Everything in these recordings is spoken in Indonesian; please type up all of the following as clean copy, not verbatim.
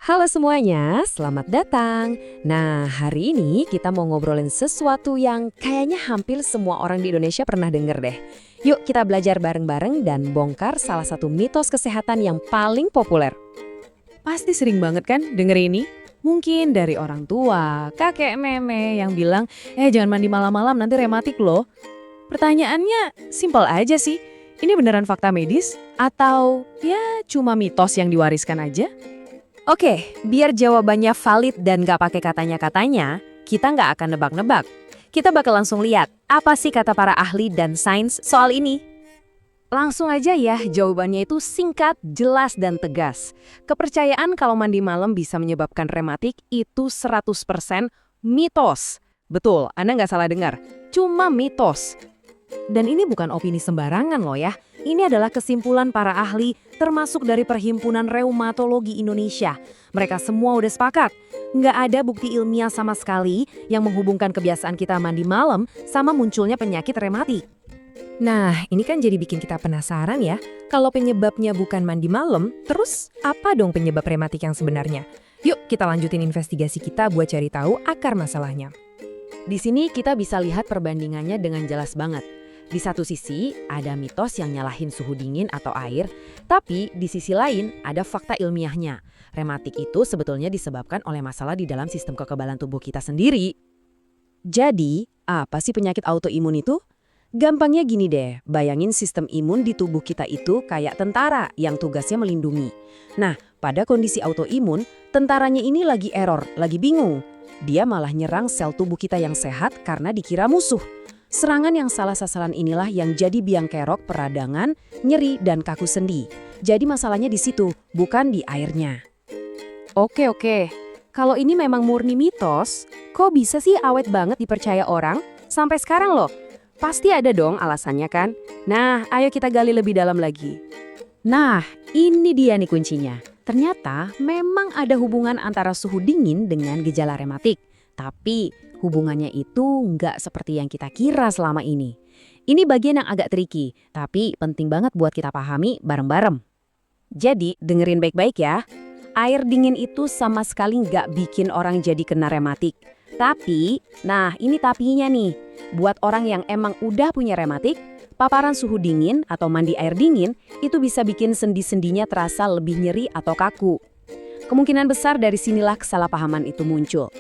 Halo semuanya, selamat datang. Nah, hari ini kita mau ngobrolin sesuatu yang kayaknya hampir semua orang di Indonesia pernah denger deh. Yuk kita belajar bareng-bareng dan bongkar salah satu mitos kesehatan yang paling populer. Pasti sering banget kan denger ini? Mungkin dari orang tua, kakek nenek yang bilang, jangan mandi malam-malam nanti rematik loh. Pertanyaannya simpel aja sih, ini beneran fakta medis? Atau ya cuma mitos yang diwariskan aja? Oke, biar jawabannya valid dan gak pakai katanya-katanya, kita nggak akan nebak-nebak. Kita bakal langsung lihat apa sih kata para ahli dan sains soal ini. Langsung aja ya, jawabannya itu singkat, jelas, dan tegas. Kepercayaan kalau mandi malam bisa menyebabkan rematik itu 100% mitos. Betul, Anda nggak salah dengar. Cuma mitos. Dan ini bukan opini sembarangan loh ya. Ini adalah kesimpulan para ahli, termasuk dari Perhimpunan Reumatologi Indonesia. Mereka semua udah sepakat. Nggak ada bukti ilmiah sama sekali yang menghubungkan kebiasaan kita mandi malam sama munculnya penyakit rematik. Nah, ini kan jadi bikin kita penasaran ya. Kalau penyebabnya bukan mandi malam, terus apa dong penyebab rematik yang sebenarnya? Yuk kita lanjutin investigasi kita buat cari tahu akar masalahnya. Di sini kita bisa lihat perbandingannya dengan jelas banget. Di satu sisi, ada mitos yang nyalahin suhu dingin atau air, tapi di sisi lain ada fakta ilmiahnya. Rematik itu sebetulnya disebabkan oleh masalah di dalam sistem kekebalan tubuh kita sendiri. Jadi, apa sih penyakit autoimun itu? Gampangnya gini deh, bayangin sistem imun di tubuh kita itu kayak tentara yang tugasnya melindungi. Nah, pada kondisi autoimun, tentaranya ini lagi error, lagi bingung. Dia malah nyerang sel tubuh kita yang sehat karena dikira musuh. Serangan yang salah sasaran inilah yang jadi biang kerok, peradangan, nyeri, dan kaku sendi. Jadi masalahnya di situ, bukan di airnya. Oke. Kalau ini memang murni mitos, kok bisa sih awet banget dipercaya orang? Sampai sekarang loh. Pasti ada dong alasannya kan? Nah, ayo kita gali lebih dalam lagi. Nah, ini dia nih kuncinya. Ternyata memang ada hubungan antara suhu dingin dengan gejala rematik. Tapi hubungannya itu nggak seperti yang kita kira selama ini. Ini bagian yang agak tricky, tapi penting banget buat kita pahami bareng-bareng. Jadi, dengerin baik-baik ya. Air dingin itu sama sekali nggak bikin orang jadi kena rematik. Tapi, nah ini tapinya nih. Buat orang yang emang udah punya rematik, paparan suhu dingin atau mandi air dingin itu bisa bikin sendi-sendinya terasa lebih nyeri atau kaku. Kemungkinan besar dari sinilah kesalahpahaman itu muncul.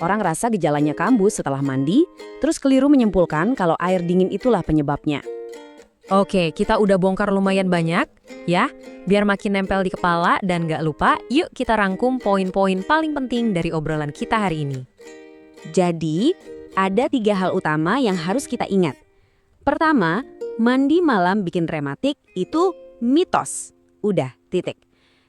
Orang rasa gejalanya kambuh setelah mandi, terus keliru menyimpulkan kalau air dingin itulah penyebabnya. Oke, kita udah bongkar lumayan banyak, ya. Biar makin nempel di kepala dan gak lupa, yuk kita rangkum poin-poin paling penting dari obrolan kita hari ini. Jadi, ada 3 hal utama yang harus kita ingat. Pertama, mandi malam bikin rematik itu mitos. Udah, titik.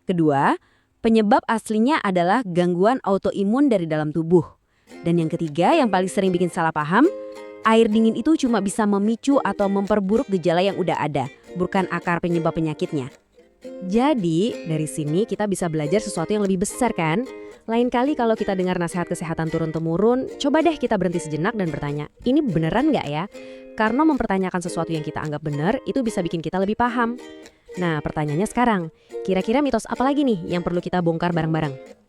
Kedua, penyebab aslinya adalah gangguan autoimun dari dalam tubuh. Dan yang ketiga yang paling sering bikin salah paham, air dingin itu cuma bisa memicu atau memperburuk gejala yang udah ada, bukan akar penyebab penyakitnya. Jadi, dari sini kita bisa belajar sesuatu yang lebih besar kan? Lain kali kalau kita dengar nasihat kesehatan turun-temurun, coba deh kita berhenti sejenak dan bertanya, ini beneran nggak ya? Karena mempertanyakan sesuatu yang kita anggap benar, itu bisa bikin kita lebih paham. Nah, pertanyaannya sekarang, kira-kira mitos apa lagi nih yang perlu kita bongkar bareng-bareng?